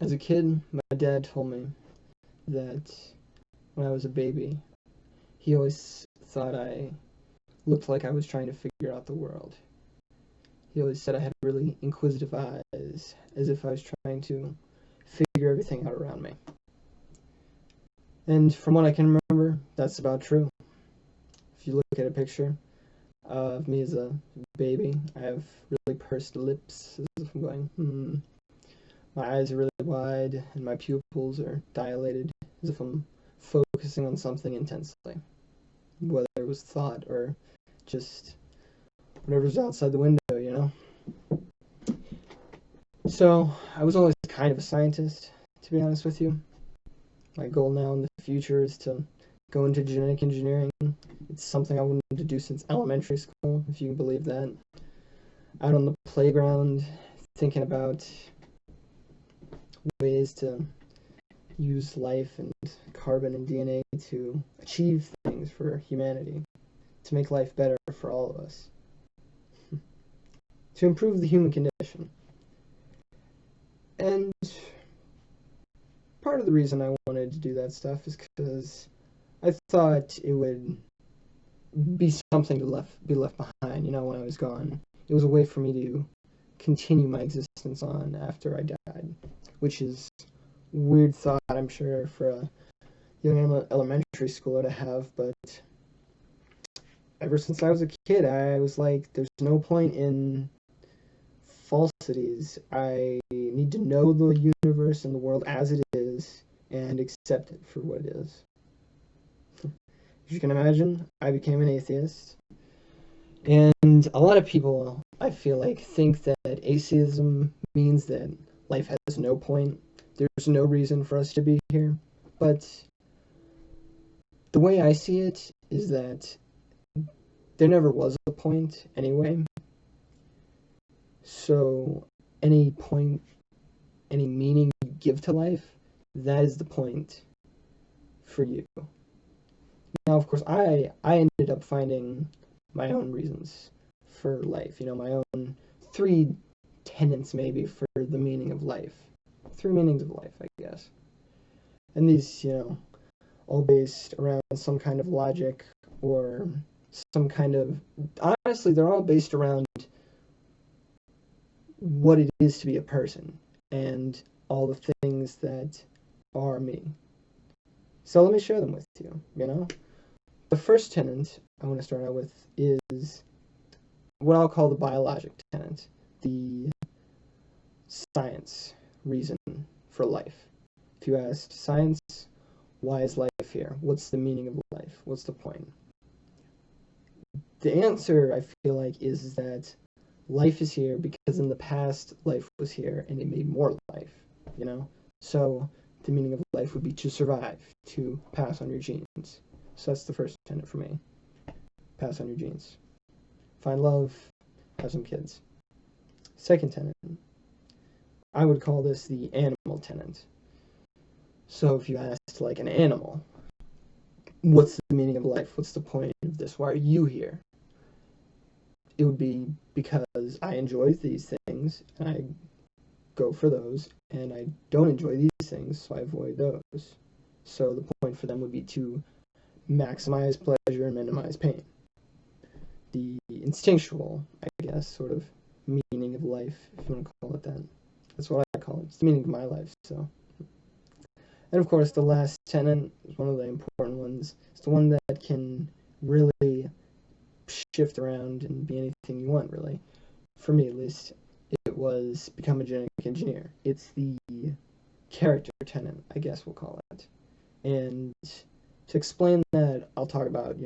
As a kid, my dad told me that when I was a baby, he always thought I looked like I was trying to figure out the world. He always said I had really inquisitive eyes, as if I was trying to figure everything out around me. And from what I can remember, that's about true. If you look at a picture of me as a baby, I have really pursed lips, as if I'm going, My eyes are really wide, and my pupils are dilated, as if I'm focusing on something intensely. Whether it was thought or just whatever's outside the window. So, I was always kind of a scientist, to be honest with you. My goal now in the future is to go into genetic engineering. It's something I wanted to do since elementary school, if you can believe that. Out on the playground, thinking about ways to use life and carbon and DNA to achieve things for humanity, to make life better for all of us, to improve the human condition. And part of the reason I wanted to do that stuff is because I thought it would be something to be left behind, when I was gone. It was a way for me to continue my existence on after I died, which is a weird thought, I'm sure, for a young elementary schooler to have, but ever since I was a kid, I was like, there's no point in falsities. I need to know the universe and the world as it is and accept it for what it is. As you can imagine, I became an atheist. And a lot of people, I feel like, think that atheism means that life has no point. There's no reason for us to be here. But the way I see it is that there never was a point anyway. So any point, any meaning you give to life, that is the point for you. Now, of course, I ended up finding my own reasons for life, my own 3 tenets maybe for the meaning of life. 3 meanings of life, I guess. And these, all based around some kind of logic or some kind of... Honestly, they're all based around what it is to be a person and all the things that are me. So let me share them with you, The first tenet I want to start out with is what I'll call the biologic tenet, the science reason for life. If you asked science, why is life here? What's the meaning of life? What's the point? The answer, I feel like, is that life is here because in the past, life was here and it made more life, So the meaning of life would be to survive, to pass on your genes. So that's the first tenet for me. Pass on your genes. Find love, have some kids. Second tenet, I would call this the animal tenet. So if you asked like an animal, what's the meaning of life? What's the point of this? Why are you here? It would be because I enjoy these things and I go for those, and I don't enjoy these things, so I avoid those. So the point for them would be to maximize pleasure and minimize pain. The instinctual, I guess, sort of meaning of life, if you want to call it that. That's what I call it. It's the meaning of my life, so. And of course, the last tenet is one of the important ones. It's the one that can really shift around and be anything you want, really. For me, at least, it was become a genetic engineer. It's the character tenet, I guess we'll call it. And to explain that, I'll talk about,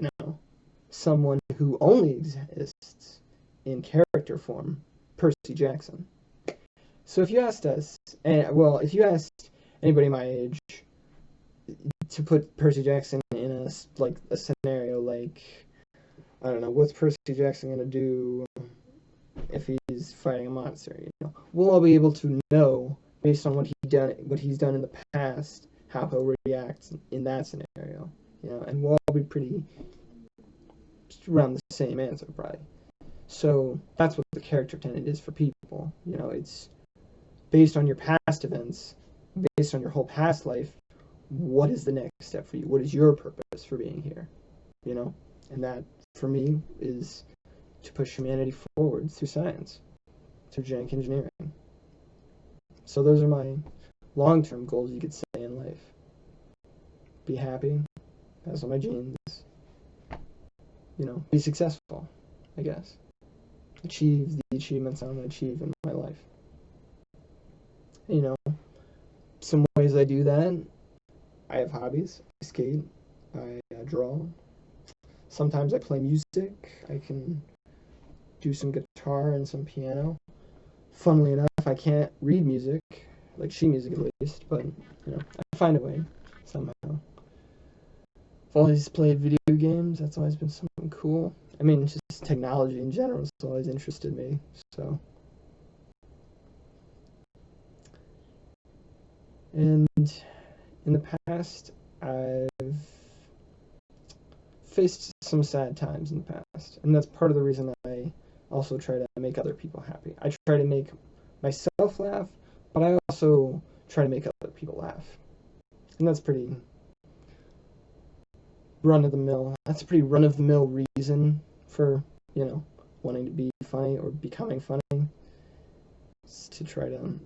someone who only exists in character form, Percy Jackson. So if you asked us, if you asked anybody my age to put Percy Jackson in a scenario like, I don't know, what's Percy Jackson gonna do if he's fighting a monster? We'll all be able to know based on what he's done in the past, how he'll react in that scenario. And we'll all be pretty around the same answer, probably. So that's what the character tenet is for people. It's based on your past events, based on your whole past life, what is the next step for you? What is your purpose for being here? You know? And that, for me, is to push humanity forward through science, through genetic engineering. So those are my long-term goals, you could say, in life. Be happy, pass on my genes, be successful, I guess. Achieve the achievements I want to achieve in my life. Some ways I do that, I have hobbies. I skate, I draw. Sometimes I play music. I can do some guitar and some piano. Funnily enough, I can't read music, like sheet music at least, but I find a way somehow. I've always played video games. That's always been something cool. I mean, just technology in general has always interested me. So, and in the past, I've faced some sad times in the past, and that's part of the reason I also try to make other people happy. I try to make myself laugh, but I also try to make other people laugh. And that's pretty run of the mill. That's a pretty run of the mill reason for, wanting to be funny or becoming funny. It's to try to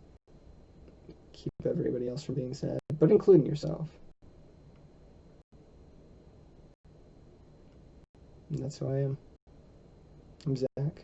keep everybody else from being sad, but including yourself. And that's who I am. I'm Zach.